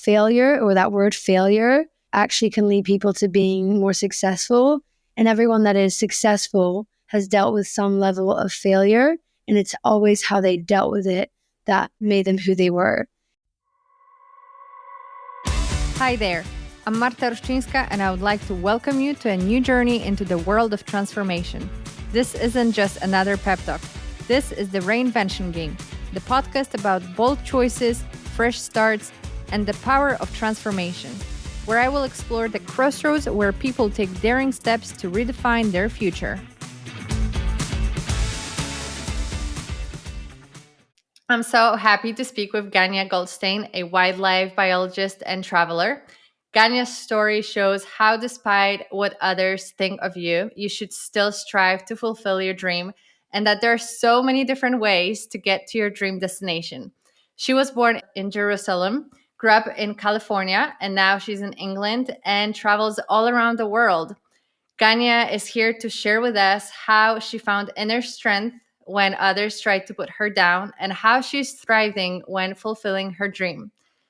failure, or that word failure, actually can lead people to being more successful. And everyone that is successful has dealt with some level of failure, and it's always how they dealt with it that made them who they were. Hi there, I'm Marta Ruszczyńska, and I would like to welcome you to a new journey into the world of transformation. This isn't just another pep talk. This is the Reinvention game, the podcast about bold choices, fresh starts, and the power of transformation, where I will explore the crossroads where people take daring steps to redefine their future. I'm so happy to speak with Ganyah Goldstein, a wildlife biologist and traveler. Ganyah's story shows how, despite what others think of you, you should still strive to fulfill your dream, and that there are so many different ways to get to your dream destination. She was born in Jerusalem, grew up in California, and now she's in England and travels all around the world. Ganya is here to share with us how she found inner strength when others tried to put her down, and how she's thriving when fulfilling her dream.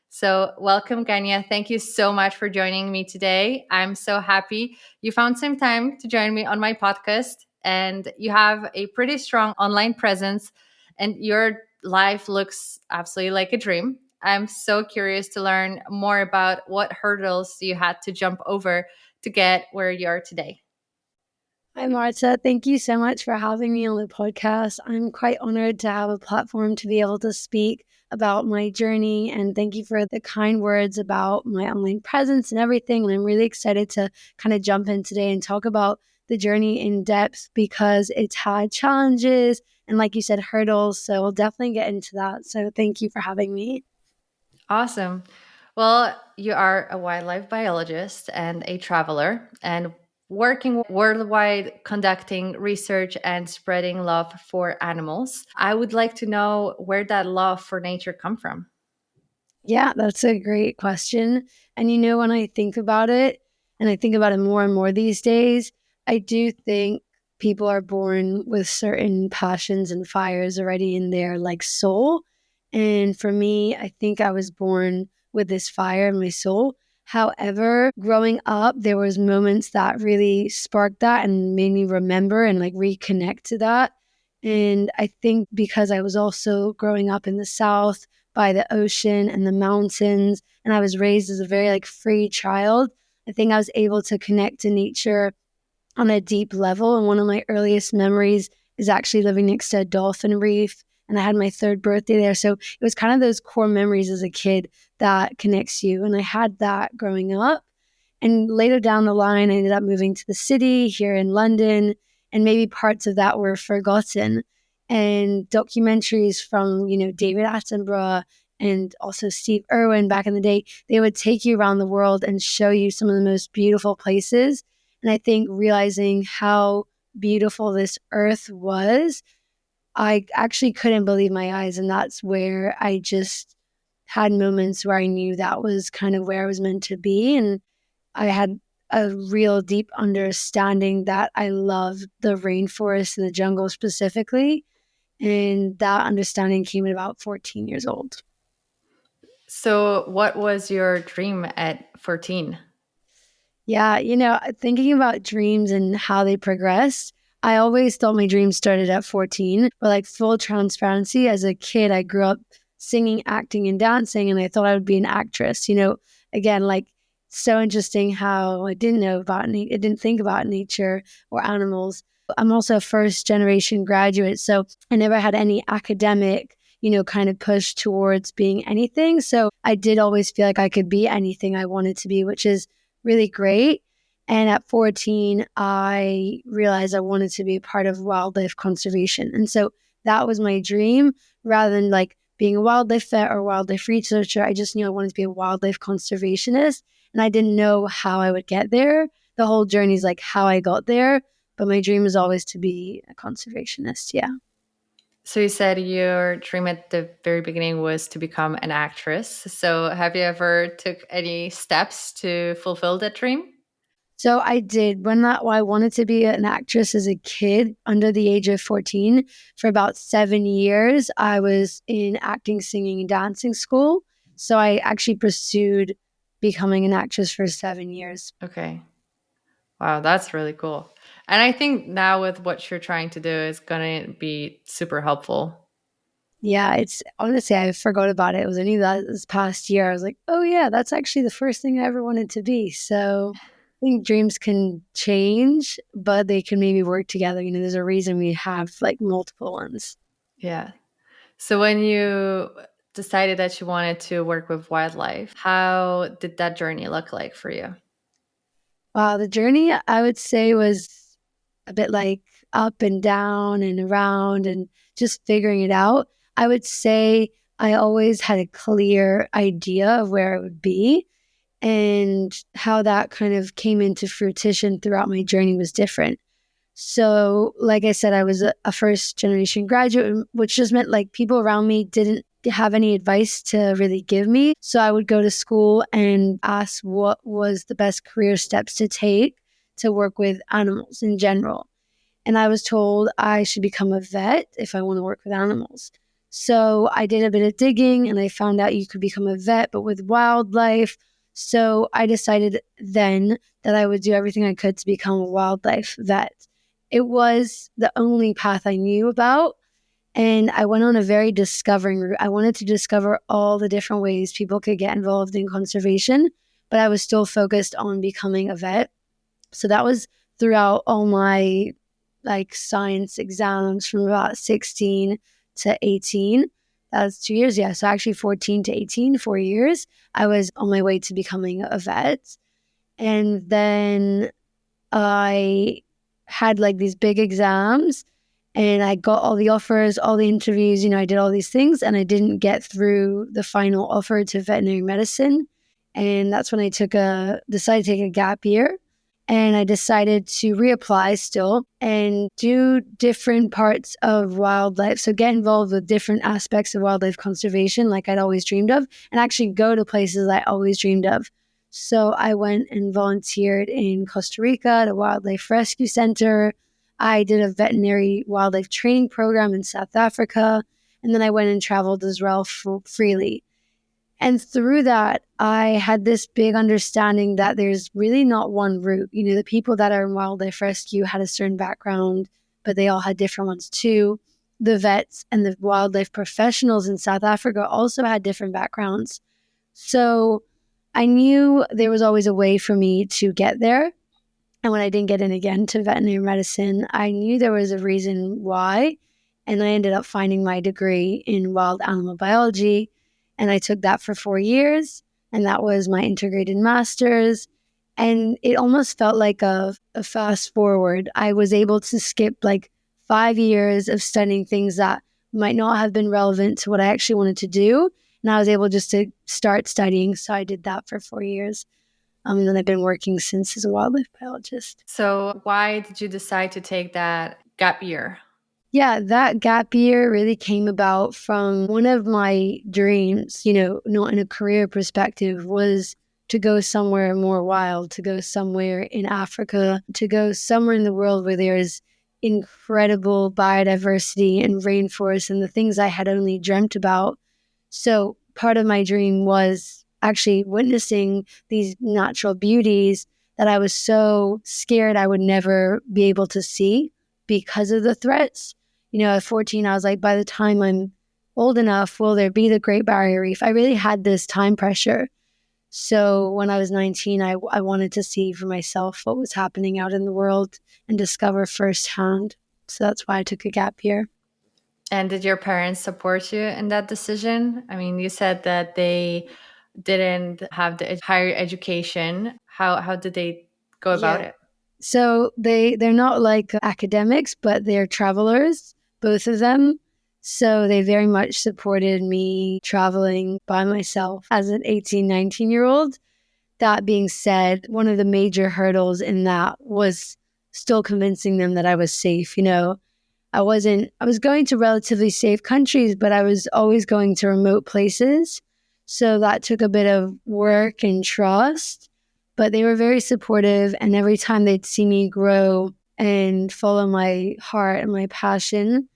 So welcome, Ganya. Thank you so much for joining me today. I'm so happy you found some time to join me on my podcast, and you have a pretty strong online presence, and your life looks absolutely like a dream. I'm so curious to learn more about what hurdles you had to jump over to get where you are today. Hi, Marta. Thank you so much for having me on the podcast. I'm quite honored to have a platform to be able to speak about my journey, and thank you for the kind words about my online presence and everything. And I'm really excited to kind of jump in today and talk about the journey in depth, because it's had challenges and, like you said, hurdles. So we'll definitely get into that. So thank you for having me. Awesome. Well, you are a wildlife biologist and a traveler, and working worldwide, conducting research and spreading love for animals. I would like to know where that love for nature come from. Yeah, that's a great question. And when I think about it, and I think about it more and more these days, I do think people are born with certain passions and fires already in their soul. And for me, I think I was born with this fire in my soul. However, growing up, there was moments that really sparked that and made me remember and reconnect to that. And I think because I was also growing up in the South by the ocean and the mountains, and I was raised as a very free child, I think I was able to connect to nature on a deep level. And one of my earliest memories is actually living next to a dolphin reef, and I had my third birthday there. So it was kind of those core memories as a kid that connects you. And I had that growing up. And later down the line, I ended up moving to the city here in London, and maybe parts of that were forgotten. And documentaries from, David Attenborough and also Steve Irwin back in the day, they would take you around the world and show you some of the most beautiful places. And I think realizing how beautiful this earth was, I actually couldn't believe my eyes. And that's where I just had moments where I knew that was kind of where I was meant to be. And I had a real deep understanding that I love the rainforest and the jungle specifically. And that understanding came at about 14 years old. So what was your dream at 14? Yeah, thinking about dreams and how they progressed, I always thought my dreams started at 14. But full transparency, as a kid, I grew up singing, acting, and dancing, and I thought I would be an actress. Again, so interesting how I didn't think about nature or animals. I'm also a first generation graduate, so I never had any academic, kind of push towards being anything. So I did always feel like I could be anything I wanted to be, which is really great. And at 14, I realized I wanted to be a part of wildlife conservation. And so that was my dream. Rather than being a wildlife vet or wildlife researcher, I just knew I wanted to be a wildlife conservationist. And I didn't know how I would get there. The whole journey is how I got there. But my dream is always to be a conservationist. Yeah. So you said your dream at the very beginning was to become an actress. So have you ever took any steps to fulfill that dream? So I did. When I wanted to be an actress as a kid under the age of 14, for about 7 years, I was in acting, singing, and dancing school. So I actually pursued becoming an actress for 7 years. Okay. Wow, that's really cool. And I think now with what you're trying to do is going to be super helpful. Yeah, it's honestly, I forgot about it. It was only that this past year. I was like, oh, yeah, that's actually the first thing I ever wanted to be. So I think dreams can change, but they can maybe work together. There's a reason we have like multiple ones. Yeah. So when you decided that you wanted to work with wildlife, how did that journey look like for you? Wow, the journey I would say was a bit like up and down and around and just figuring it out. I would say I always had a clear idea of where it would be, and how that kind of came into fruition throughout my journey was different. So, like I said, I was a first generation graduate, which just meant like people around me didn't have any advice to really give me. So I would go to school and ask what was the best career steps to take to work with animals in general. And I was told I should become a vet if I want to work with animals. So I did a bit of digging and I found out you could become a vet, but with wildlife. So I decided then that I would do everything I could to become a wildlife vet. It was the only path I knew about. And I went on a very discovering route. I wanted to discover all the different ways people could get involved in conservation, but I was still focused on becoming a vet. So that was throughout all my like science exams from about 16 to 18. That was 2 years. Yeah. So actually 14 to 18, 4 years, I was on my way to becoming a vet. And then I had like these big exams and I got all the offers, all the interviews, I did all these things and I didn't get through the final offer to veterinary medicine. And that's when I decided to take a gap year, and I decided to reapply still and do different parts of wildlife. So get involved with different aspects of wildlife conservation like I'd always dreamed of, and actually go to places I always dreamed of. So I went and volunteered in Costa Rica at a wildlife rescue center. I did a veterinary wildlife training program in South Africa. And then I went and traveled Israel freely. And through that, I had this big understanding that there's really not one route. The people that are in wildlife rescue had a certain background, but they all had different ones too. The vets and the wildlife professionals in South Africa also had different backgrounds. So I knew there was always a way for me to get there. And when I didn't get in again to veterinary medicine, I knew there was a reason why. And I ended up finding my degree in wild animal biology. And I took that for 4 years. And that was my integrated master's. And it almost felt like a fast forward. I was able to skip like 5 years of studying things that might not have been relevant to what I actually wanted to do. And I was able just to start studying. So I did that for 4 years. And then I've been working since as a wildlife biologist. So why did you decide to take that gap year? Yeah, that gap year really came about from one of my dreams, not in a career perspective, was to go somewhere more wild, to go somewhere in Africa, to go somewhere in the world where there's incredible biodiversity and rainforests and the things I had only dreamt about. So part of my dream was actually witnessing these natural beauties that I was so scared I would never be able to see because of the threats. At 14, I was like, by the time I'm old enough, will there be the Great Barrier Reef? I really had this time pressure. So when I was 19, I wanted to see for myself what was happening out in the world and discover firsthand. So that's why I took a gap year. And did your parents support you in that decision? I mean, you said that they didn't have the higher education. How did they go about Yeah. it? So they're not like academics, but they're travelers, both of them. So they very much supported me traveling by myself as an 18, 19-year-old. That being said, one of the major hurdles in that was still convincing them that I was safe. I was going to relatively safe countries, but I was always going to remote places. So that took a bit of work and trust, but they were very supportive. And every time they'd see me grow and follow my heart and my passion,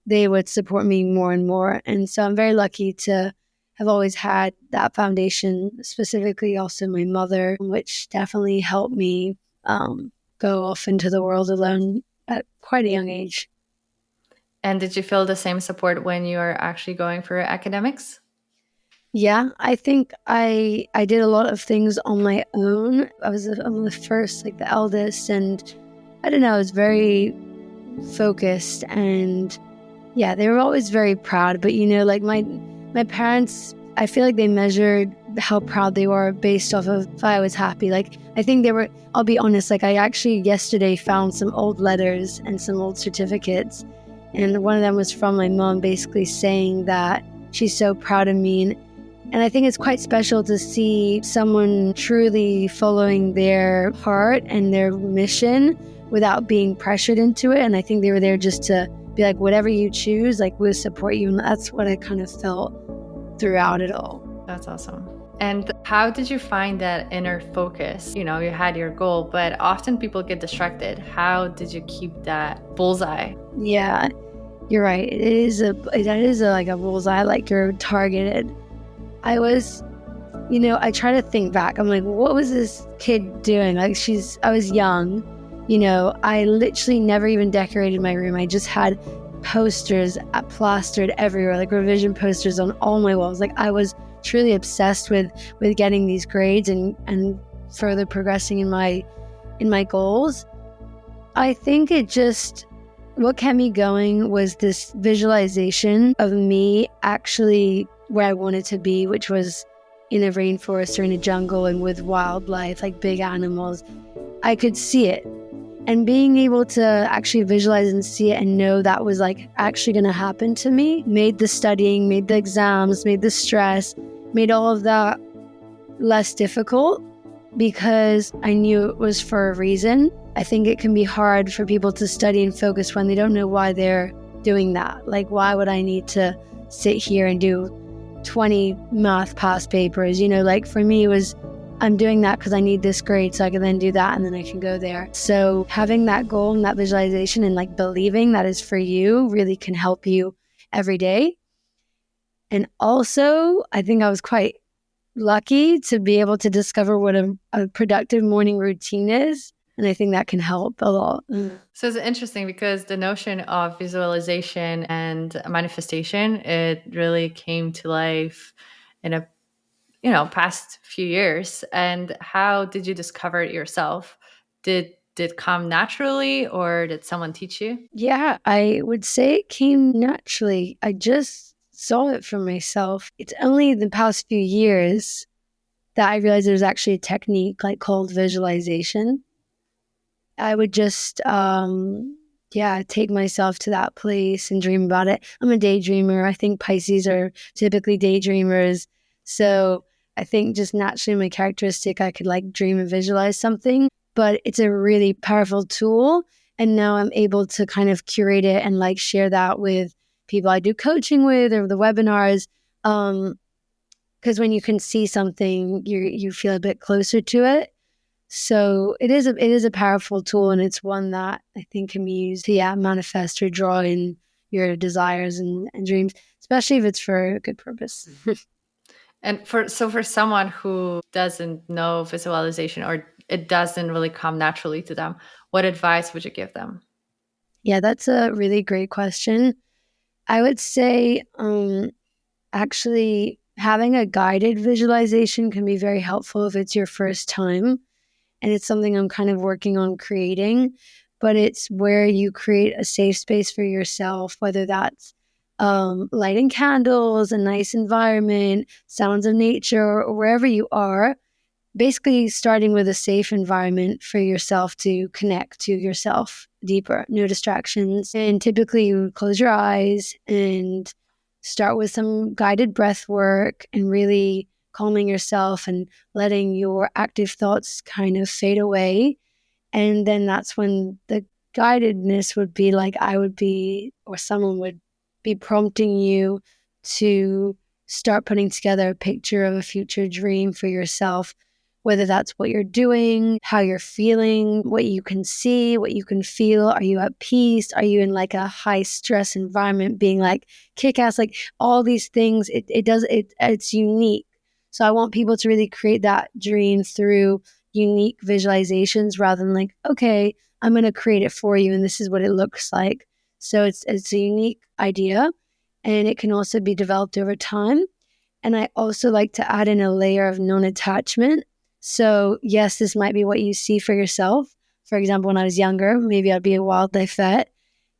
they would support me more and more. And so I'm very lucky to have always had that foundation, specifically also my mother, which definitely helped me go off into the world alone at quite a young age. And did you feel the same support when you were actually going for academics? Yeah, I think I did a lot of things on my own. I'm the first, like the eldest, and I don't know, I was very focused, and yeah, they were always very proud. But like my parents, I feel like they measured how proud they were based off of if I was happy. Like I think they were. I'll be honest. Like I actually yesterday found some old letters and some old certificates, and one of them was from my mom, basically saying that she's so proud of me. And I think it's quite special to see someone truly following their heart and their mission without being pressured into it. And I think they were there just to be like, whatever you choose, like we'll support you. And that's what I kind of felt throughout it all. That's awesome. And how did you find that inner focus? You had your goal, but often people get distracted. How did you keep that bullseye? Yeah, you're right. That is like a bullseye, like you're targeted. I try to think back. I'm like, what was this kid doing? Like I was young, I literally never even decorated my room. I just had posters plastered everywhere, like revision posters on all my walls. Like I was truly obsessed with getting these grades and further progressing in my goals. I think what kept me going was this visualization of me actually where I wanted to be, which was in a rainforest or in a jungle and with wildlife, like big animals. I could see it. And being able to actually visualize and see it and know that was like actually going to happen to me made the studying, made the exams, made the stress, made all of that less difficult because I knew it was for a reason. I think it can be hard for people to study and focus when they don't know why they're doing that. Like, why would I need to sit here and do 20 math past papers? Like for me, it was, I'm doing that because I need this grade so I can then do that and then I can go there. So having that goal and that visualization and like believing that is for you really can help you every day. And also, I think I was quite lucky to be able to discover what a productive morning routine is. And I think that can help a lot. So it's interesting because the notion of visualization and manifestation, it really came to life in a past few years. And how did you discover it yourself? Did it come naturally or did someone teach you? Yeah, I would say it came naturally. I just saw it for myself. It's only the past few years that I realized there's actually a technique like called visualization. I would just, take myself to that place and dream about it. I'm a daydreamer. I think Pisces are typically daydreamers. So I think just naturally my characteristic, I could like dream and visualize something, but it's a really powerful tool. And now I'm able to kind of curate it and like share that with people I do coaching with or the webinars. Because when you can see something, you feel a bit closer to it. So it is a powerful tool, and it's one that I think can be used to manifest or draw in your desires and dreams, especially if it's for a good purpose. And for someone who doesn't know visualization or it doesn't really come naturally to them, what advice would you give them? Yeah, that's a really great question. I would say actually having a guided visualization can be very helpful if it's your first time. And it's something I'm kind of working on creating, but it's where you create a safe space for yourself, whether that's lighting candles, a nice environment, sounds of nature, or wherever you are. Basically, starting with a safe environment for yourself to connect to yourself deeper, no distractions. And typically, you would close your eyes and start with some guided breath work and really calming yourself and letting your active thoughts kind of fade away. And then that's when the guidedness would be like I would be, or someone would be prompting you to start putting together a picture of a future dream for yourself, whether that's what you're doing, how you're feeling, what you can see, what you can feel. Are you at peace? Are you in like a high stress environment being like kick ass? Like all these things, it's unique. So I want people to really create that dream through unique visualizations rather than like, okay, I'm going to create it for you and this is what it looks like. So it's a unique idea and it can also be developed over time. And I also like to add in a layer of non-attachment. So yes, this might be what you see for yourself. For example, when I was younger, maybe I'd be a wildlife vet,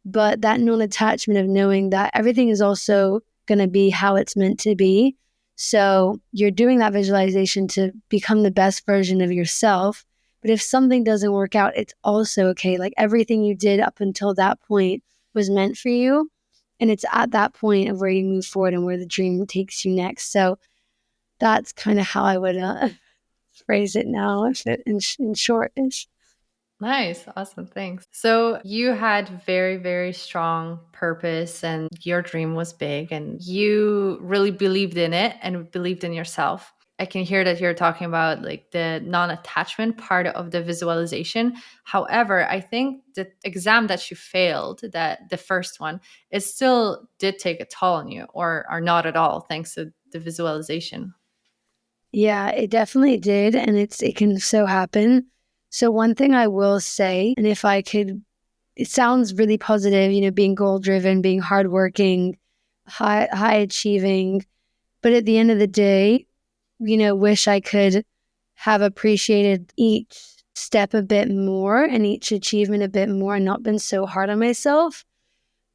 but that non-attachment of knowing that everything is also going to be how it's meant to be. So you're doing that visualization to become the best version of yourself. But if something doesn't work out, it's also okay. Like everything you did up until that point was meant for you. And it's at that point of where you move forward and where the dream takes you next. So that's kind of how I would phrase it now, if it in short is. Nice. Awesome. Thanks. So you had very, very strong purpose and your dream was big and you really believed in it and believed in yourself. I can hear that you're talking about like the non-attachment part of the visualization. However, I think the exam that you failed, that the first one, it still did take a toll on you or not at all, thanks to the visualization. Yeah, it definitely did. And it can so happen. So one thing I will say, and if I could, it sounds really positive, being goal driven, being hardworking, high achieving. But at the end of the day, wish I could have appreciated each step a bit more and each achievement a bit more and not been so hard on myself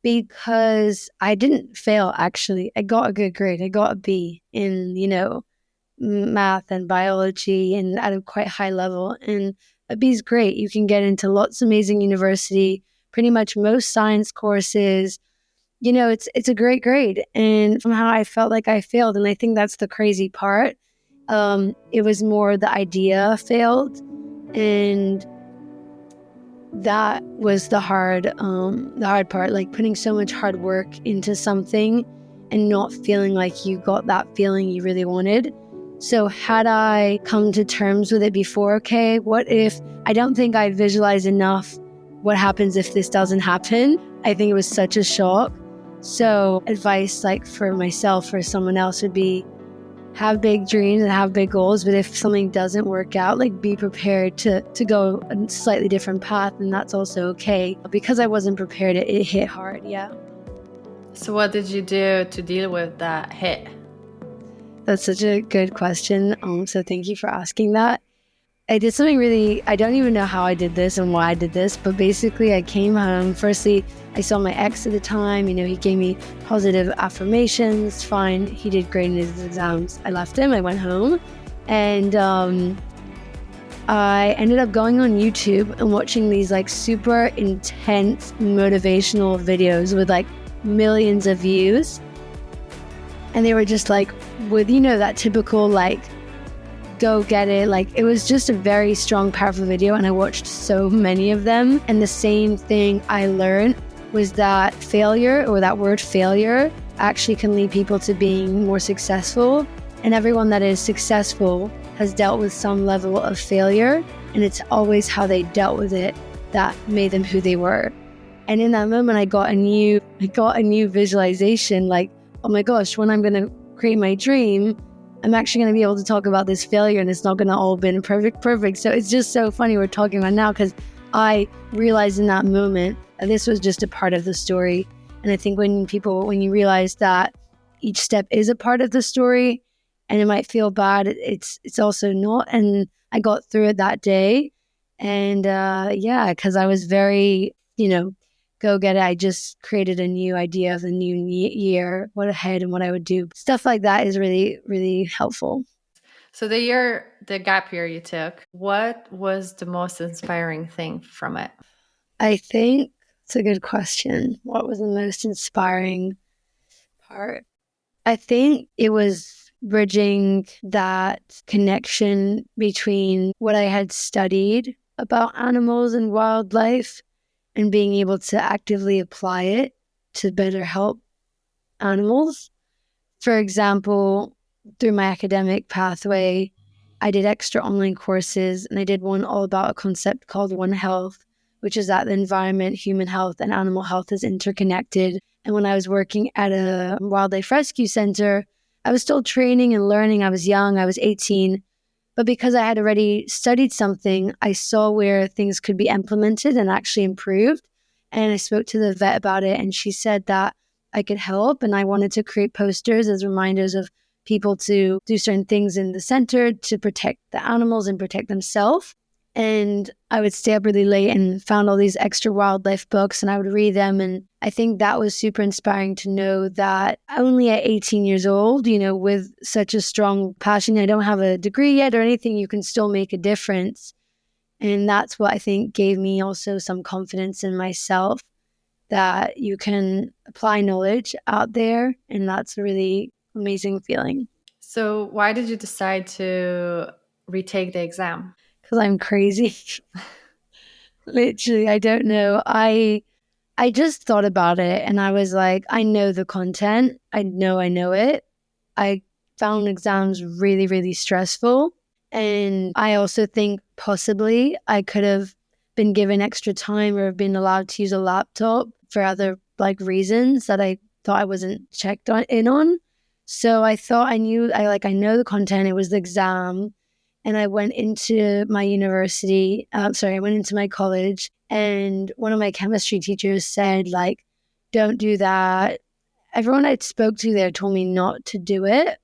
because I didn't fail, actually. I got a good grade. I got a B in, math and biology and at a quite high level. And a B is great. You can get into lots of amazing university, pretty much most science courses. It's a great grade. And somehow I felt like I failed. And I think that's the crazy part. It was more the idea failed. And that was the hard part, like putting so much hard work into something and not feeling like you got that feeling you really wanted. So had I come to terms with it before, okay, what if, I don't think I visualized enough what happens if this doesn't happen. I think it was such a shock. So advice like for myself or someone else would be have big dreams and have big goals, but if something doesn't work out, like be prepared to go a slightly different path, and that's also okay. Because I wasn't prepared, it hit hard, yeah. So what did you do to deal with that hit? That's such a good question. So thank you for asking that. I did something really, I don't even know how I did this and why I did this, but basically I came home. Firstly, I saw my ex at the time. He gave me positive affirmations. Fine. He did great in his exams. I left him. I went home. And I ended up going on YouTube and watching these like super intense motivational videos with like millions of views. And they were just like with, that typical like, go get it. Like it was just a very strong, powerful video. And I watched so many of them. And the same thing I learned was that failure, or that word failure, actually can lead people to being more successful. And everyone that is successful has dealt with some level of failure. And it's always how they dealt with it that made them who they were. And in that moment, I got a new visualization, like, oh my gosh, when I'm going to create my dream, I'm actually going to be able to talk about this failure and it's not going to all been perfect. So it's just so funny we're talking about now because I realized in that moment that this was just a part of the story. And I think when you realize that each step is a part of the story and it might feel bad, it's also not. And I got through it that day. And because I was very, go get it. I just created a new idea of the new year, what ahead and what I would do. Stuff like that is really, really helpful. So the gap year you took, what was the most inspiring thing from it? I think it's a good question. What was the most inspiring part? I think it was bridging that connection between what I had studied about animals and wildlife and being able to actively apply it to better help animals. For example, through my academic pathway, I did extra online courses, and I did one all about a concept called One Health, which is that the environment, human health, and animal health is interconnected. And when I was working at a wildlife rescue center, I was still training and learning. I was young, I was 18. But because I had already studied something, I saw where things could be implemented and actually improved. And I spoke to the vet about it, and she said that I could help. And I wanted to create posters as reminders of people to do certain things in the center to protect the animals and protect themselves. And I would stay up really late and found all these extra wildlife books, and I would read them. And I think that was super inspiring to know that only at 18 years old, with such a strong passion, I don't have a degree yet or anything, you can still make a difference. And that's what I think gave me also some confidence in myself, that you can apply knowledge out there. And that's a really amazing feeling. So, why did you decide to retake the exam? Because I'm crazy. Literally, I don't know. I just thought about it and I was like, I know the content. I know it. I found exams really, really stressful. And I also think possibly I could have been given extra time or been allowed to use a laptop for other reasons that I thought I wasn't checked in on. So I thought I know the content. It was the exam. And I went into my university. I went into my college, and one of my chemistry teachers said, don't do that. Everyone I spoke to there told me not to do it.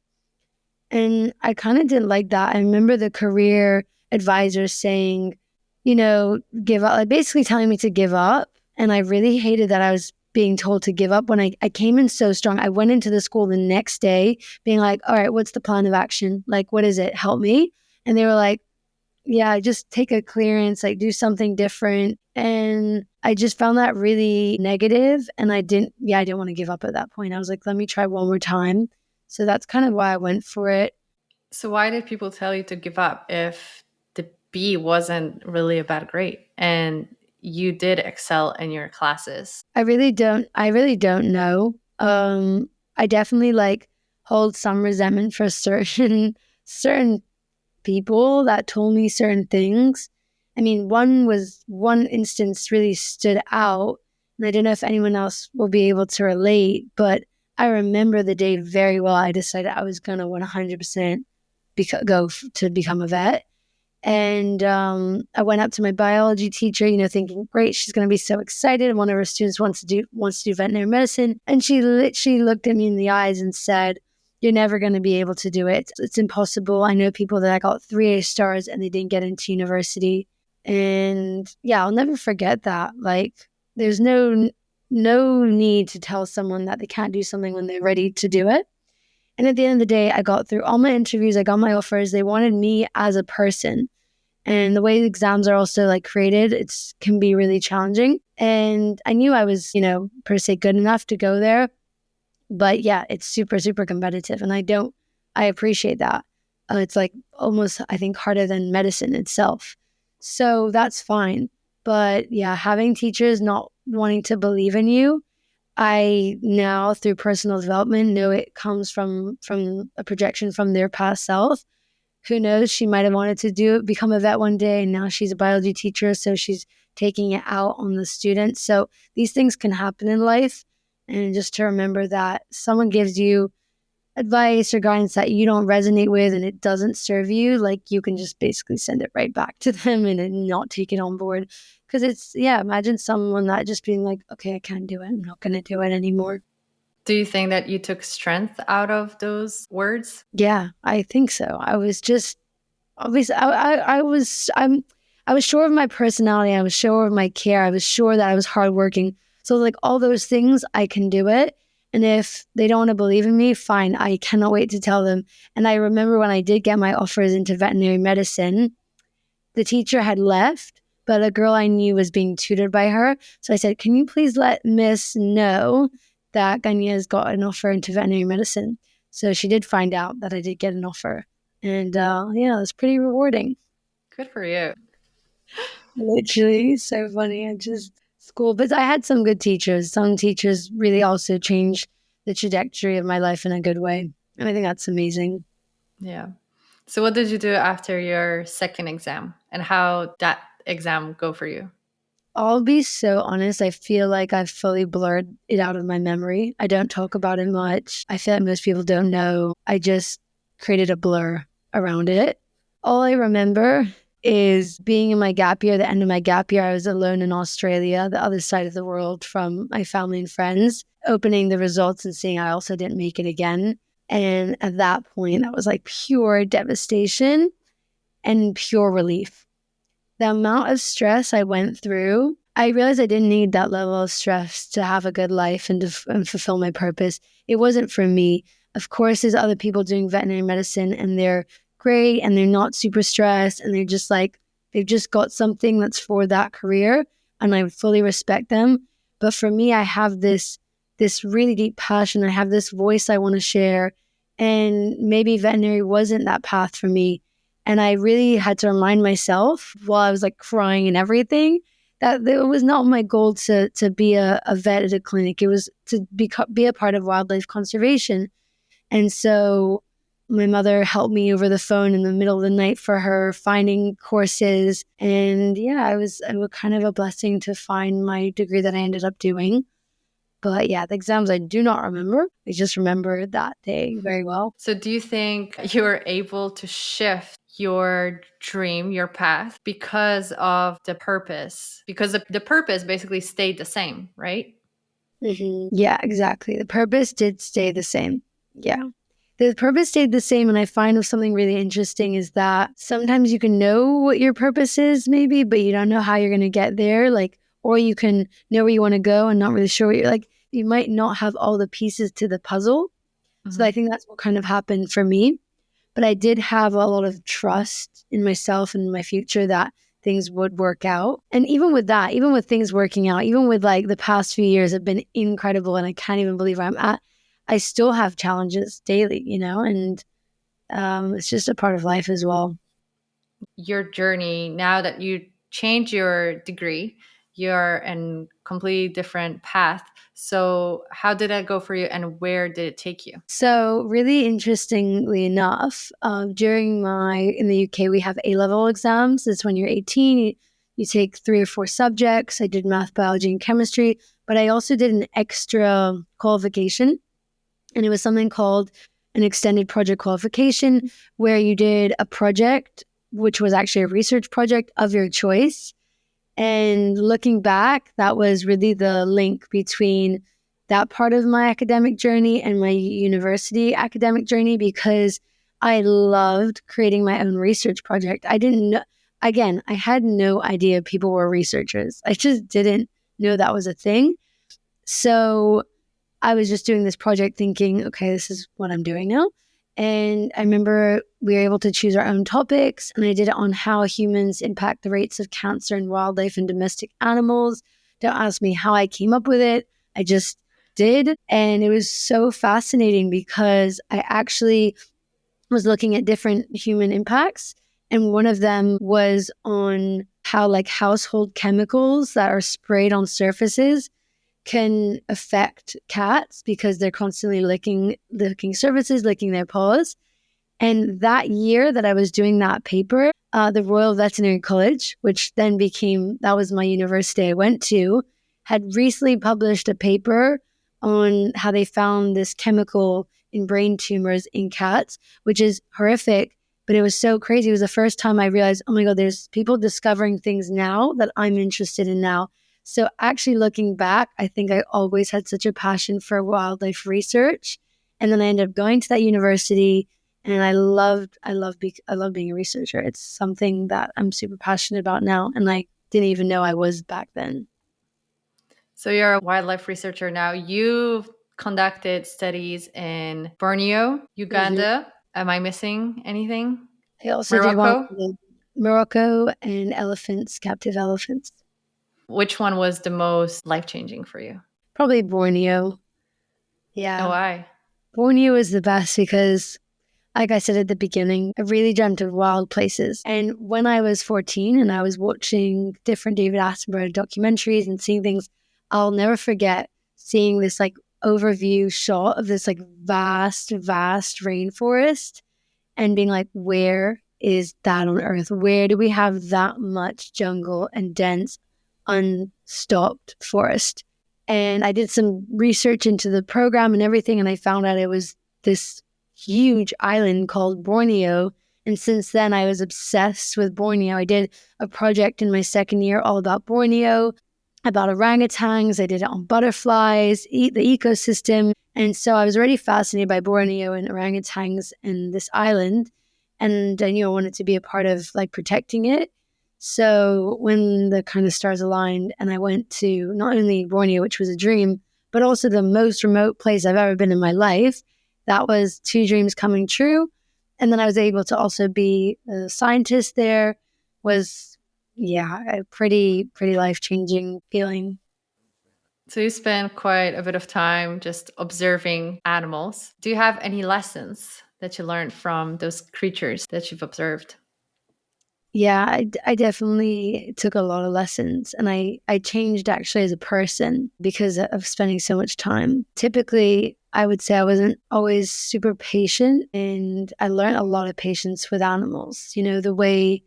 And I kind of didn't like that. I remember the career advisor saying, give up, basically telling me to give up. And I really hated that I was being told to give up when I came in so strong. I went into the school the next day being like, all right, what's the plan of action? What is it? Help me. And they were like, yeah, just take a clearance, do something different. And I just found that really negative. And I didn't want to give up at that point. I was like, let me try one more time. So that's kind of why I went for it. So, why did people tell you to give up if the B wasn't really a bad grade and you did excel in your classes? I really don't know. I definitely hold some resentment for certain people that told me certain things. I mean, one instance really stood out, and I don't know if anyone else will be able to relate, but I remember the day very well. I decided I was going to 100% go to become a vet. And I went up to my biology teacher, thinking, great, she's going to be so excited. One of her students wants to do veterinary medicine. And she literally looked at me in the eyes and said, you're never going to be able to do it. It's impossible. I know people that got 3 A stars and they didn't get into university. And yeah, I'll never forget that. There's no need to tell someone that they can't do something when they're ready to do it. And at the end of the day, I got through all my interviews. I got my offers. They wanted me as a person. And the way the exams are also created, it can be really challenging. And I knew I was, per se good enough to go there. But yeah, it's super, super competitive. And I appreciate that. It's almost, I think, harder than medicine itself. So that's fine. But yeah, having teachers not wanting to believe in you, I now, through personal development, know it comes from a projection from their past self. Who knows? She might have wanted to become a vet one day, and now she's a biology teacher, so she's taking it out on the students. So these things can happen in life. And just to remember that someone gives you advice or guidance that you don't resonate with and it doesn't serve you, you can just basically send it right back to them and not take it on board. Because imagine someone that just being like, okay, I can't do it. I'm not going to do it anymore. Do you think that you took strength out of those words? Yeah, I think so. I was just, obviously, I was sure of my personality. I was sure of my care. I was sure that I was hardworking. So all those things, I can do it. And if they don't want to believe in me, fine. I cannot wait to tell them. And I remember when I did get my offers into veterinary medicine, the teacher had left, but a girl I knew was being tutored by her. So I said, can you please let Miss know that Ganya's got an offer into veterinary medicine? So she did find out that I did get an offer. And yeah, it was pretty rewarding. Good for you. Literally, so funny. School, but I had some good teachers. Some teachers really also changed the trajectory of my life in a good way. And I think that's amazing. Yeah. So what did you do after your second exam, and how that exam go for you? I'll be so honest. I feel like I've fully blurred it out of my memory. I don't talk about it much. I feel like most people don't know. I just created a blur around it. All I remember is being in my gap year, the end of my gap year. I was alone in Australia, the other side of the world from my family and friends, opening the results and seeing I also didn't make it again. And at that point, that was like pure devastation and pure relief. The amount of stress I went through, I realized I didn't need that level of stress to have a good life and fulfill my purpose. It wasn't for me. Of course, there's other people doing veterinary medicine and they're great and they're not super stressed and they're just like, they've just got something that's for that career and I fully respect them. But for me, I have this really deep passion. I have this voice I want to share. And maybe veterinary wasn't that path for me. And I really had to remind myself while I was like crying and everything that it was not my goal to be a vet at a clinic. It was to be a part of wildlife conservation. And so my mother helped me over the phone in the middle of the night for her finding courses. And yeah, it was kind of a blessing to find my degree that I ended up doing. But yeah, the exams I do not remember. I just remember that day very well. So do you think you were able to shift your dream, your path, because of the purpose? Because the purpose basically stayed the same, right? Yeah, exactly. The purpose did stay the same. Yeah. The purpose stayed the same. And I find with something really interesting is that sometimes you can know what your purpose is, maybe, but you don't know how you're going to get there. Like, or you can know where you want to go and not really sure what you're like. You might not have all the pieces to the puzzle. So I think that's what kind of happened for me. But I did have a lot of trust in myself and my future that things would work out. And even with that, even with things working out, even with like the past few years have been incredible and I can't even believe where I'm at, I still have challenges daily, you know, and it's just a part of life as well. Your journey, now that you change your degree, you're in completely different path. So how did that go for you, and where did it take you? So, really interestingly enough, in the UK, we have A-level exams. It's when you're 18, you take 3 or 4 subjects. I did math, biology, and chemistry, but I also did an extra qualification, and it was something called an extended project qualification, where you did a project, which was actually a research project of your choice. And looking back, that was really the link between that part of my academic journey and my university academic journey, because I loved creating my own research project. I didn't know, again, I had no idea people were researchers. I just didn't know that was a thing. So I was just doing this project thinking, okay, this is what I'm doing now. And I remember we were able to choose our own topics, and I did it on how humans impact the rates of cancer in wildlife and domestic animals. Don't ask me how I came up with it. I just did. And it was so fascinating because I actually was looking at different human impacts. And one of them was on how like household chemicals that are sprayed on surfaces can affect cats because they're constantly licking surfaces, licking their paws. And that year that I was doing that paper, the Royal Veterinary College, which then became, that was my university I went to, had recently published a paper on how they found this chemical in brain tumors in cats, which is horrific. But it was so crazy. It was the first time I realized, oh my God, there's people discovering things now that I'm interested in now. So actually looking back, I think I always had such a passion for wildlife research. And then I ended up going to that university, and I love being a researcher. It's something that I'm super passionate about now, and I didn't even know I was back then. So you're a wildlife researcher now. You've conducted studies in Borneo, hmm Uganda. Am I missing anything? I also did one Morocco? with Morocco and elephants, captive elephants. Which one was the most life changing for you? Probably Borneo. And Yeah, why? Borneo is the best because, like I said at the beginning, I really dreamt of wild places. And when I was 14 and I was watching different David Attenborough documentaries and seeing things, I'll never forget seeing this like overview shot of this like vast, vast rainforest. and being like, where is that on earth? Where do we have that much jungle and dense, unstopped forest? And I did some research into the program and everything, and I found out it was this huge island called Borneo. And since then, I was obsessed with Borneo. I did a project in my second year all about Borneo, about orangutans. I did it on butterflies, the ecosystem. And so I was already fascinated by Borneo and orangutans and this island. And I knew I wanted to be a part of like protecting it. So when the kind of stars aligned and I went to not only Borneo, which was a dream, but also the most remote place I've ever been in my life, that was two dreams coming true. And then I was able to also be a scientist there, was, yeah, a pretty life-changing feeling. So you spend quite a bit of time just observing animals. Do you have any lessons that you learned from those creatures that you've observed? Yeah, I definitely took a lot of lessons, and I changed actually as a person because of spending so much time. Typically, I would say I wasn't always super patient, and I learned a lot of patience with animals. You know, the way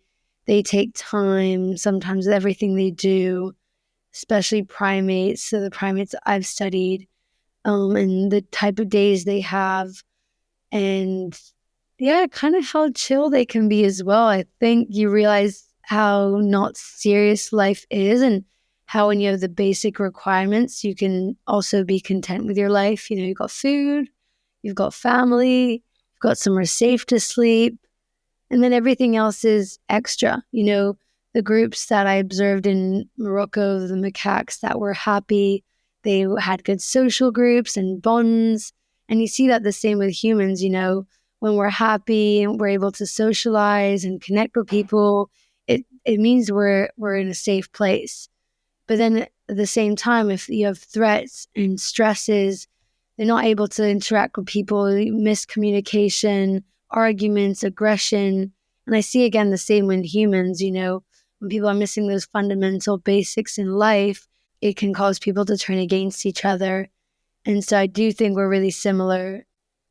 they take time sometimes with everything they do, especially primates. So the primates I've studied, and the type of days they have, and yeah, kind of how chill they can be as well. I think you realize how not serious life is, and how when you have the basic requirements, you can also be content with your life. You know, you've got food, you've got family, you've got somewhere safe to sleep, and then everything else is extra. You know, the groups that I observed in Morocco, the macaques that were happy, they had good social groups and bonds. And you see that the same with humans, you know, when we're happy and we're able to socialize and connect with people, it means we're in a safe place. But then at the same time, if you have threats and stresses, they're not able to interact with people, miscommunication, arguments, aggression. And I see again the same with humans, you know, when people are missing those fundamental basics in life, it can cause people to turn against each other. And so I do think we're really similar.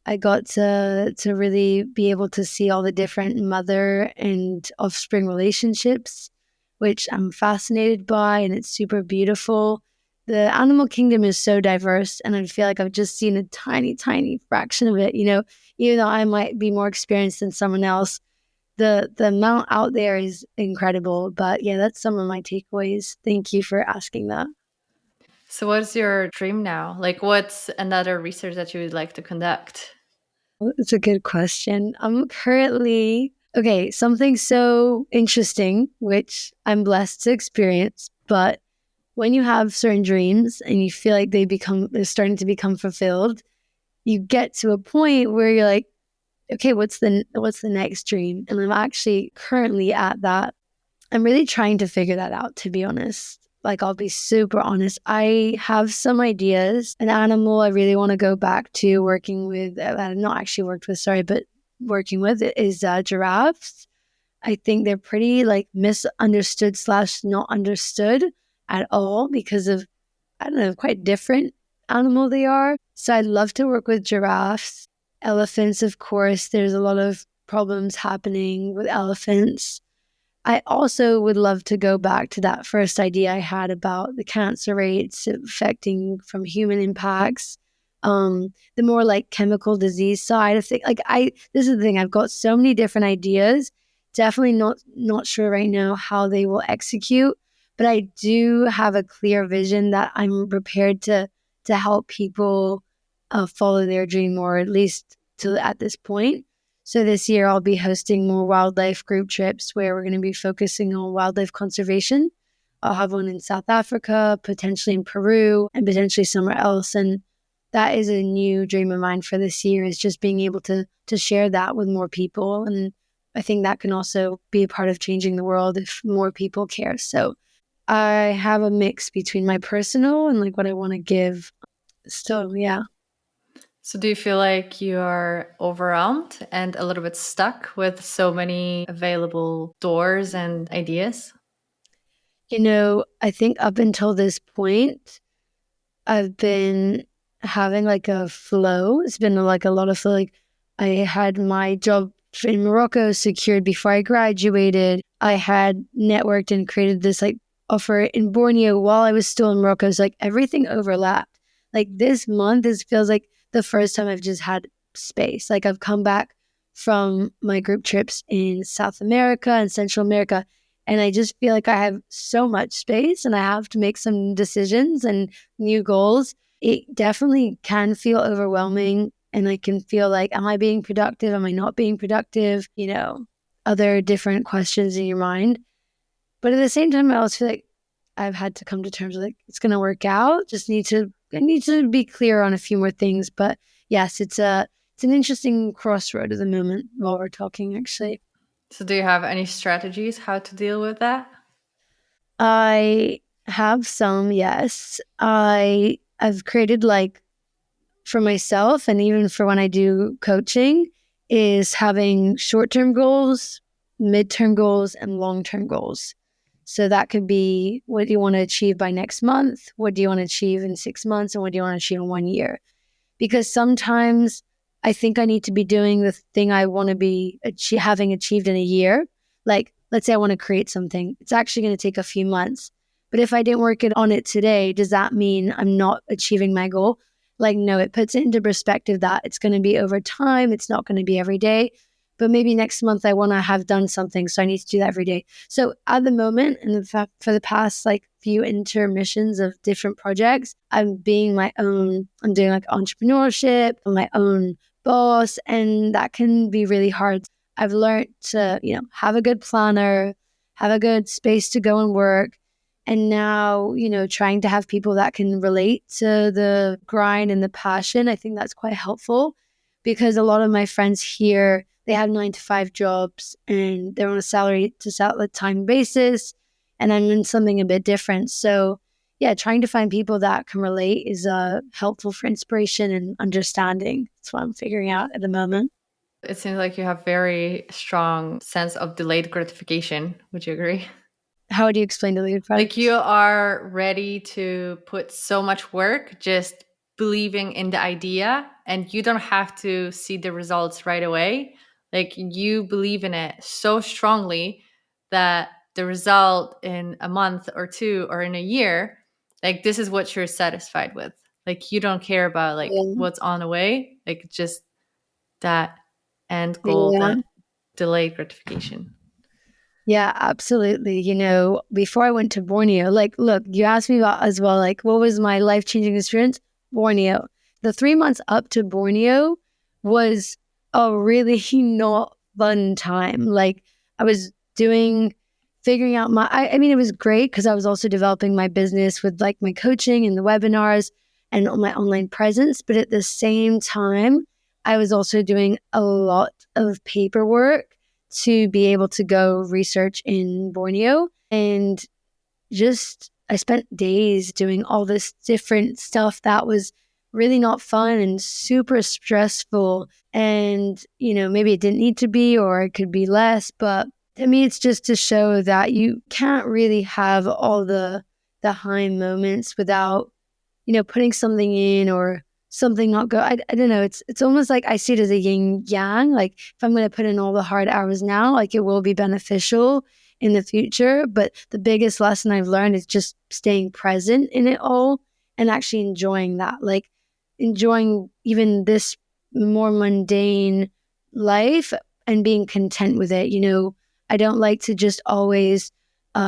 I got to really be able to see all the different mother and offspring relationships, which I'm fascinated by, and it's super beautiful. The animal kingdom is so diverse, and I feel like I've just seen a tiny fraction of it. You know, even though I might be more experienced than someone else, the amount out there is incredible. But yeah, that's some of my takeaways. Thank you for asking that. So what's your dream now? Like what's another research that you would like to conduct? It's a good question. I'm currently, okay, something so interesting, which I'm blessed to experience, but when you have certain dreams and you feel like they're starting to become fulfilled, you get to a point where you're like, okay, what's the next dream? And I'm actually currently at that. I'm really trying to figure that out, to be honest. Like, I'll be super honest. I have some ideas. An animal I really want to go back to working with, not actually worked with, sorry, but working with is giraffes. I think they're pretty like misunderstood slash not understood at all because of, I don't know, quite different animal they are. So I'd love to work with giraffes. Elephants, of course, there's a lot of problems happening with elephants. I also would love to go back to that first idea I had about the cancer rates affecting from human impacts, the more like chemical disease side of things. This is the thing. I've got so many different ideas. Definitely not sure right now how they will execute, but I do have a clear vision that I'm prepared to help people follow their dream, or at least to at this point. So this year I'll be hosting more wildlife group trips where we're going to be focusing on wildlife conservation. I'll have one in South Africa, potentially in Peru, and potentially somewhere else. And that is a new dream of mine for this year, is just being able to share that with more people. And I think that can also be a part of changing the world if more people care. So I have a mix between my personal and like what I want to give. So yeah. So do you feel like you are overwhelmed and a little bit stuck with so many available doors and ideas? You know, I think up until this point, I've been having like a flow. It's been like a lot of flow. Like I had my job in Morocco secured before I graduated. I had networked and created this like offer in Borneo while I was still in Morocco. So like everything overlapped. Like this month, this feels like the first time I've just had space. Like I've come back from my group trips in South America and Central America, and I just feel like I have so much space and I have to make some decisions and new goals. It definitely can feel overwhelming, and I can feel like, am I being productive? Am I not being productive? Other different questions in your mind. But at the same time, I also feel like I've had to come to terms with like, it's going to work out. I need to be clear on a few more things. But yes, it's an interesting crossroad at the moment while we're talking, actually. So, do you have any strategies how to deal with that? I have some, yes. I've created like for myself and even for when I do coaching is having short-term goals, mid-term goals, and long-term goals. So that could be, what do you want to achieve by next month? What do you want to achieve in 6 months? And what do you want to achieve in 1 year? Because sometimes I think I need to be doing the thing I want to be having achieved in a year. Like, let's say I want to create something. It's actually going to take a few months. But if I didn't work on it today, does that mean I'm not achieving my goal? Like, no, it puts it into perspective that it's going to be over time. It's not going to be every day. But maybe next month I want to have done something. So I need to do that every day. So at the moment, and in fact, for the past like few intermissions of different projects, I'm doing like entrepreneurship, I'm my own boss, and that can be really hard. I've learned to, have a good planner, have a good space to go and work. And now, trying to have people that can relate to the grind and the passion, I think that's quite helpful because a lot of my friends here, they have 9-to-5 jobs and they're on a salary to time basis. And I'm in something a bit different. So yeah, trying to find people that can relate is helpful for inspiration and understanding. That's what I'm figuring out at the moment. It seems like you have very strong sense of delayed gratification. Would you agree? How would you explain delayed Like you gratification? are ready to put so much work just believing in the idea, and you don't have to see the results right away. Like you believe in it so strongly that the result in a month or two or in a year, like this is what you're satisfied with. Like you don't care about like Yeah. what's on the way, like just that end goal, Yeah. that delayed gratification. Yeah, absolutely. Before I went to Borneo, like, look, you asked me about as well, like, what was my life changing experience? Borneo. The 3 months up to Borneo was a really not fun time. Like, I was figuring out I mean, it was great because I was also developing my business with like my coaching and the webinars and my online presence. But at the same time, I was also doing a lot of paperwork to be able to go research in Borneo. And just, I spent days doing all this different stuff that was really not fun and super stressful. And, maybe it didn't need to be, or it could be less. But to me, it's just to show that you can't really have all the high moments without putting something in or something not go. I don't know. It's almost like I see it as a yin yang. Like if I'm going to put in all the hard hours now, like it will be beneficial in the future. But the biggest lesson I've learned is just staying present in it all and actually enjoying that. Like enjoying even this more mundane life and being content with it. I don't like to just always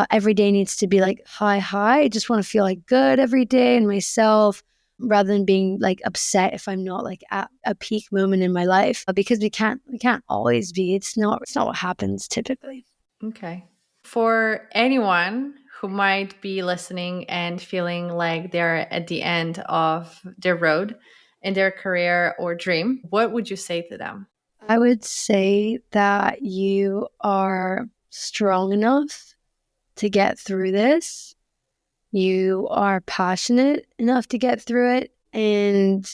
every day needs to be like high. I just want to feel like good every day in myself rather than being like upset if I'm not like at a peak moment in my life because we can't always be. It's not what happens typically. Okay. For anyone who might be listening and feeling like they're at the end of their road in their career or dream, what would you say to them? I would say that you are strong enough to get through this. You are passionate enough to get through it, and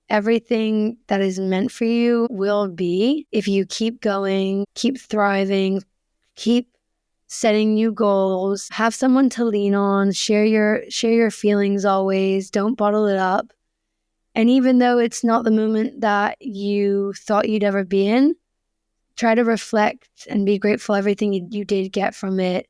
everything that is meant for you will be if you keep going, keep thriving, keep setting new goals, have someone to lean on, share your feelings always, don't bottle it up. And even though it's not the moment that you thought you'd ever be in, try to reflect and be grateful everything you did get from it.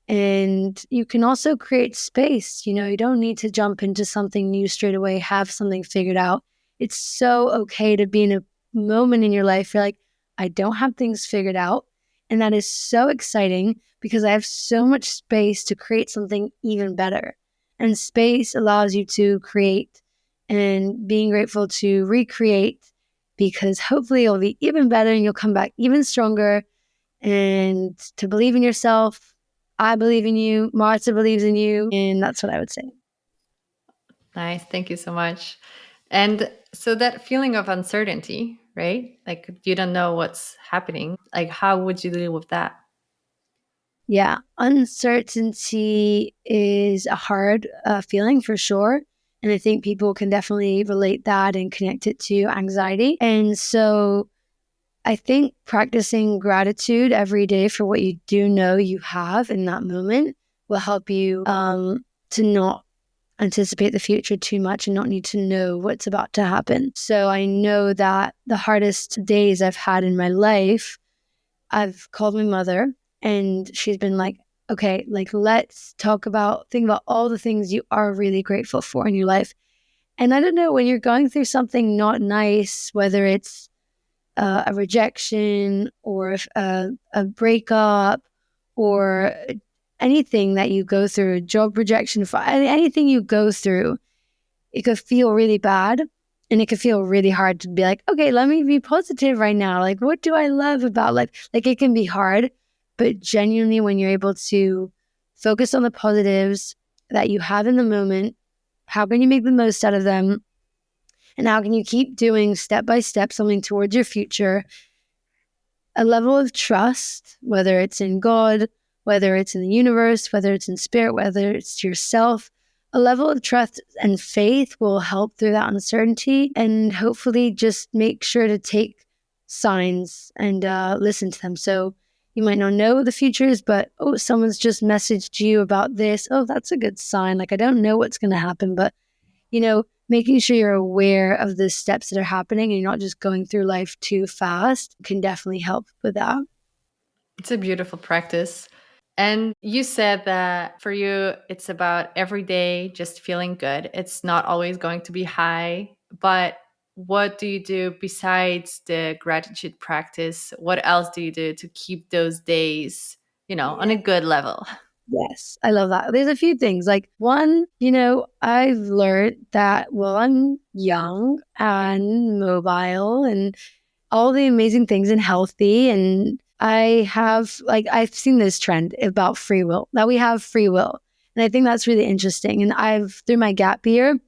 And you can also create space. You don't need to jump into something new straight away, have something figured out. It's so okay to be in a moment in your life where you're like, I don't have things figured out. And that is so exciting because I have so much space to create something even better. And space allows you to create, and being grateful to recreate, because hopefully it'll be even better and you'll come back even stronger. And to believe in yourself. I believe in you. Marta believes in you. And that's what I would say. Nice. Thank you so much. And so that feeling of uncertainty, right? Like you don't know what's happening. Like how would you deal with that? Yeah. Uncertainty is a hard feeling for sure. And I think people can definitely relate that and connect it to anxiety. And so I think practicing gratitude every day for what you do know you have in that moment will help you to not anticipate the future too much and not need to know what's about to happen. So I know that the hardest days I've had in my life, I've called my mother and she's been like, okay, like let's think about all the things you are really grateful for in your life. And I don't know, when you're going through something not nice, whether it's a rejection or a breakup or anything that you go through, job rejection, anything you go through, it could feel really bad and it could feel really hard to be like, okay, let me be positive right now. Like, what do I love about life? Like, it can be hard, but genuinely when you're able to focus on the positives that you have in the moment, how can you make the most out of them? And how can you keep doing step by step something towards your future? A level of trust, whether it's in God, whether it's in the universe, whether it's in spirit, whether it's yourself, a level of trust and faith will help through that uncertainty, and hopefully just make sure to take signs and listen to them. So you might not know the futures, but someone's just messaged you about this. Oh, that's a good sign. Like, I don't know what's going to happen, but making sure you're aware of the steps that are happening and you're not just going through life too fast can definitely help with that. It's a beautiful practice. And you said that for you, it's about every day just feeling good. It's not always going to be high, but what do you do besides the gratitude practice? What else do you do to keep those days, on a good level? Yes, I love that. There's a few things. Like one, I've learned that, well, I'm young and mobile and all the amazing things and healthy. And I've seen this trend about free will, that we have free will. And I think that's really interesting. And through my gap year,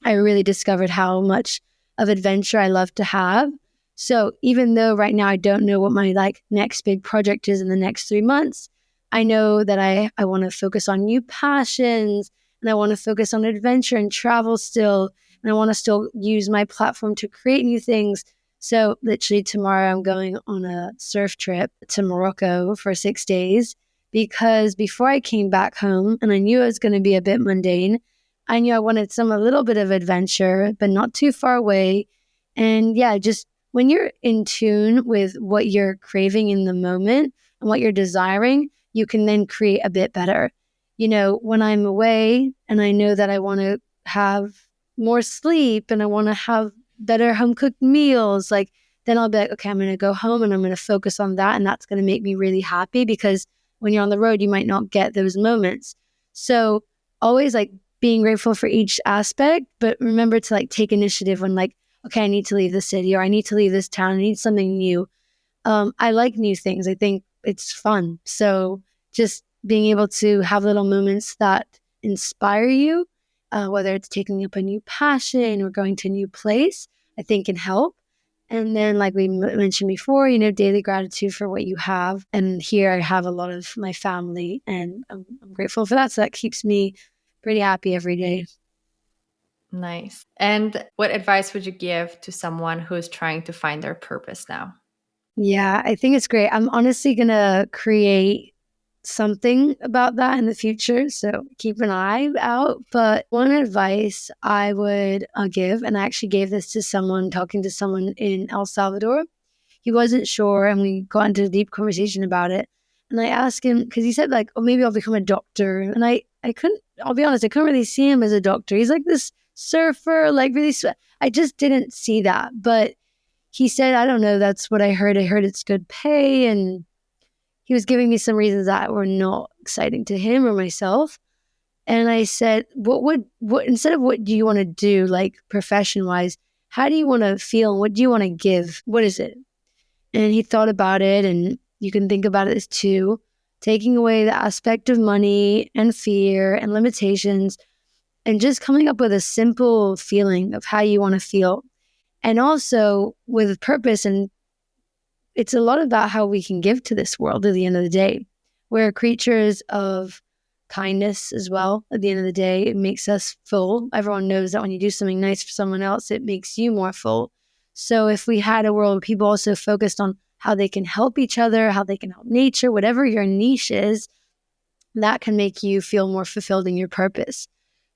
I really discovered how much of adventure I love to have. So even though right now I don't know what my next big project is in the next 3 months, I know that I want to focus on new passions and I want to focus on adventure and travel still. And I want to still use my platform to create new things. So literally tomorrow I'm going on a surf trip to Morocco for 6 days, because before I came back home and I knew it was going to be a bit mundane, I knew I wanted a little bit of adventure, but not too far away. And yeah, just when you're in tune with what you're craving in the moment and what you're desiring, you can then create a bit better. When I'm away and I know that I want to have more sleep and I want to have better home cooked meals, then I'll be like, okay, I'm going to go home and I'm going to focus on that. And that's going to make me really happy, because when you're on the road, you might not get those moments. So always being grateful for each aspect, but remember to take initiative when okay, I need to leave the city or I need to leave this town. I need something new. I like new things. I think it's fun. So just being able to have little moments that inspire you, whether it's taking up a new passion or going to a new place, I think can help. And then, like we mentioned before, daily gratitude for what you have. And here I have a lot of my family, and I'm grateful for that. So that keeps me pretty happy every day. Nice. And what advice would you give to someone who's trying to find their purpose now? Yeah, I think it's great. I'm honestly going to create something about that in the future, so keep an eye out. But one advice I would give, and I actually gave this to talking to someone in El Salvador, he wasn't sure, and we got into a deep conversation about it. And I asked him, because he said like, oh, maybe I'll become a doctor. And I couldn't, I'll be honest, I couldn't really see him as a doctor. He's like this surfer, like really, I just didn't see that. But he said, I don't know, that's what I heard. I heard it's good pay. And he was giving me some reasons that were not exciting to him or myself. And I said, what instead of what do you want to do, like profession wise, how do you want to feel? What do you want to give? What is it? And he thought about it, and you can think about it as two, taking away the aspect of money and fear and limitations, and just coming up with a simple feeling of how you want to feel. And also with purpose. And it's a lot about how we can give to this world at the end of the day. We're creatures of kindness as well. At the end of the day, it makes us full. Everyone knows that when you do something nice for someone else, it makes you more full. So if we had a world where people also focused on how they can help each other, how they can help nature, whatever your niche is, that can make you feel more fulfilled in your purpose.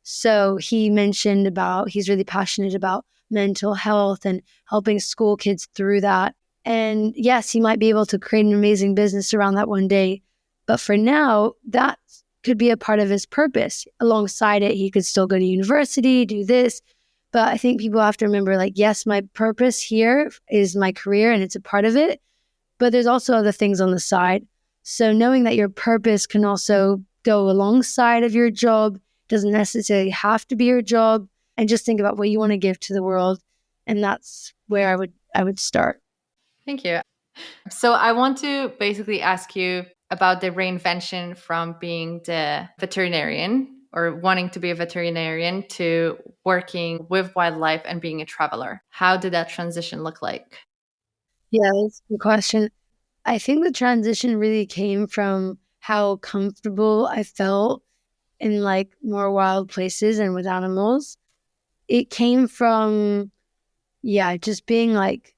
So he mentioned about, he's really passionate about mental health and helping school kids through that. And yes, he might be able to create an amazing business around that one day. But for now, that could be a part of his purpose. Alongside it, he could still go to university, do this. But I think people have to remember, like, yes, my purpose here is my career and it's a part of it. But there's also other things on the side. So knowing that your purpose can also go alongside of your job, doesn't necessarily have to be your job, and just think about what you want to give to the world. And that's where I would start. Thank you. So I want to basically ask you about the reinvention from being the veterinarian or wanting to be a veterinarian to working with wildlife and being a traveler. How did that transition look like? Yeah, that's a good question. I think the transition really came from how comfortable I felt in like more wild places and with animals. It came from, yeah, just being like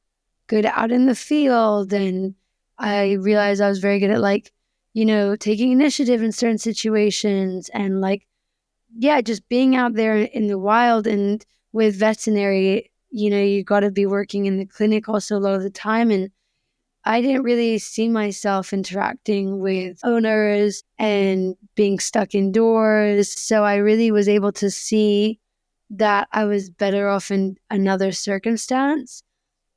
good out in the field. And I realized I was very good at like, taking initiative in certain situations and like, yeah, just being out there in the wild. And with veterinary, you got to be working in the clinic also a lot of the time. And I didn't really see myself interacting with owners and being stuck indoors. So I really was able to see that I was better off in another circumstance.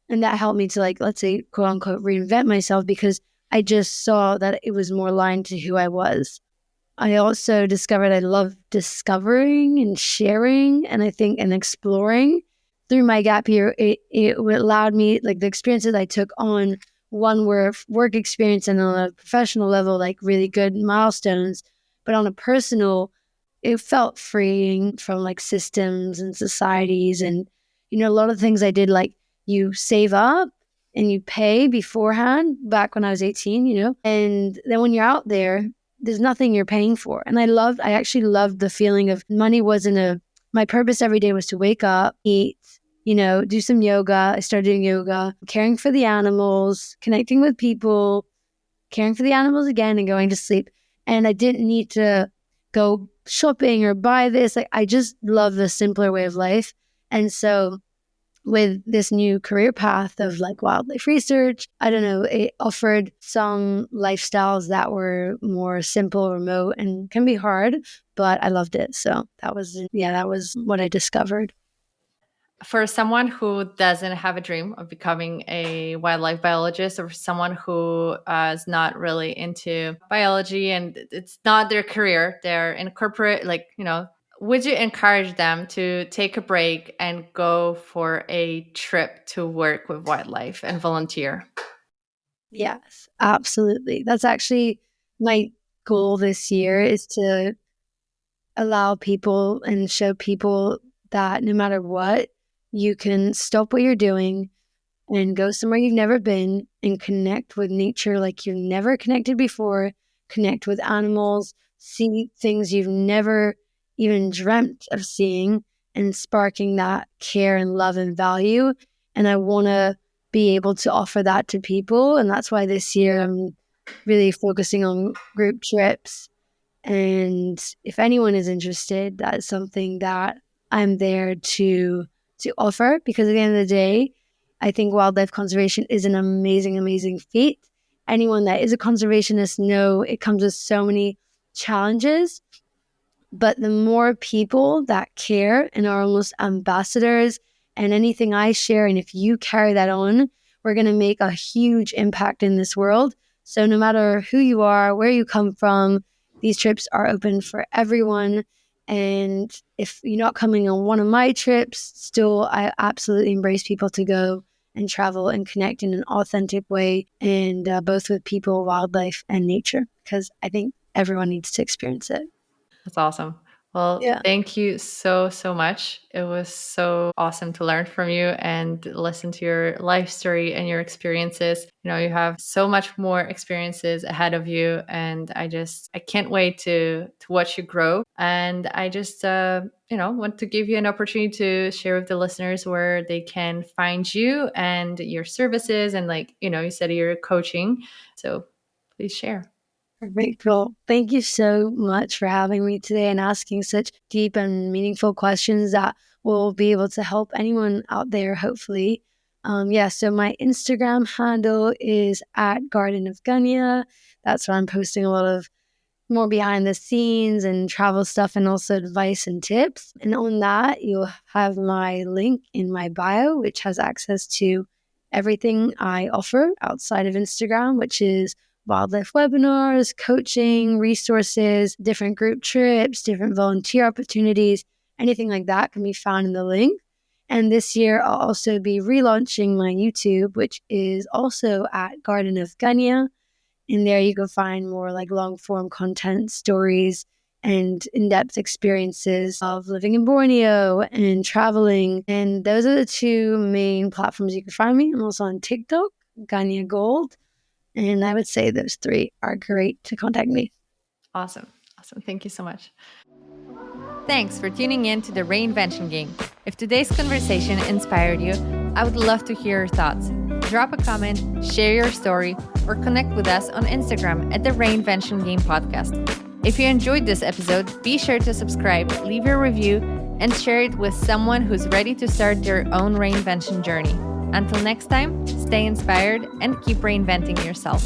And that helped me to, like, let's say, quote unquote, reinvent myself because I just saw that it was more aligned to who I was. I also discovered I love discovering and sharing, and I think and exploring. Through my gap year, it allowed me, like the experiences I took on, one were work experience and on a professional level, like really good milestones. But on a personal, it felt freeing from like systems and societies. And, a lot of things I did, like you save up and you pay beforehand back when I was 18, and then when you're out there, there's nothing you're paying for. And I actually loved the feeling of money my purpose every day was to wake up, eat, do some yoga. I started doing yoga, caring for the animals, connecting with people, caring for the animals again, and going to sleep. And I didn't need to go shopping or buy this. Like, I just love the simpler way of life. And so with this new career path of like wildlife research, I don't know, it offered some lifestyles that were more simple, remote, and can be hard, but I loved it. So that was what I discovered. For someone who doesn't have a dream of becoming a wildlife biologist, or someone who is not really into biology and it's not their career, they're in corporate, like, would you encourage them to take a break and go for a trip to work with wildlife and volunteer? Yes, absolutely. That's actually my goal this year, is to allow people and show people that no matter what, you can stop what you're doing and go somewhere you've never been and connect with nature like you've never connected before, connect with animals, see things you've never even dreamt of seeing, and sparking that care and love and value. And I want to be able to offer that to people. And that's why this year I'm really focusing on group trips. And if anyone is interested, that is something that I'm there to offer, because at the end of the day, I think wildlife conservation is an amazing, amazing feat. Anyone that is a conservationist know it comes with so many challenges, but the more people that care and are almost ambassadors, and anything I share, and if you carry that on, we're going to make a huge impact in this world. So no matter who you are, where you come from, these trips are open for everyone. And if you're not coming on one of my trips, still, I absolutely embrace people to go and travel and connect in an authentic way, and both with people, wildlife, and nature, because I think everyone needs to experience it. That's awesome. Well, Yeah. thank you so, so much. It was so awesome to learn from you and listen to your life story and your experiences. You have so much more experiences ahead of you. And I can't wait to watch you grow. And I just, want to give you an opportunity to share with the listeners where they can find you and your services. And you said you're coaching. So please share. Perfect. Well, thank you so much for having me today and asking such deep and meaningful questions that will be able to help anyone out there, hopefully. So my Instagram handle is at Garden of Ganya. That's where I'm posting a lot of more behind the scenes and travel stuff, and also advice and tips. And on that, you'll have my link in my bio, which has access to everything I offer outside of Instagram, which is wildlife webinars, coaching, resources, different group trips, different volunteer opportunities, anything like that can be found in the link. And this year, I'll also be relaunching my YouTube, which is also at Garden of Ganya. In there, you can find more like long form content, stories, and in-depth experiences of living in Borneo and traveling. And those are the two main platforms you can find me. I'm also on TikTok, Ganyah Gold. And I would say those three are great to contact me. Awesome. Thank you so much. Thanks for tuning in to the Reinvention Game. If today's conversation inspired you, I would love to hear your thoughts. Drop a comment, share your story, or connect with us on Instagram at the Reinvention Game Podcast. If you enjoyed this episode, be sure to subscribe, leave a review, and share it with someone who's ready to start their own reinvention journey. Until next time, stay inspired and keep reinventing yourself.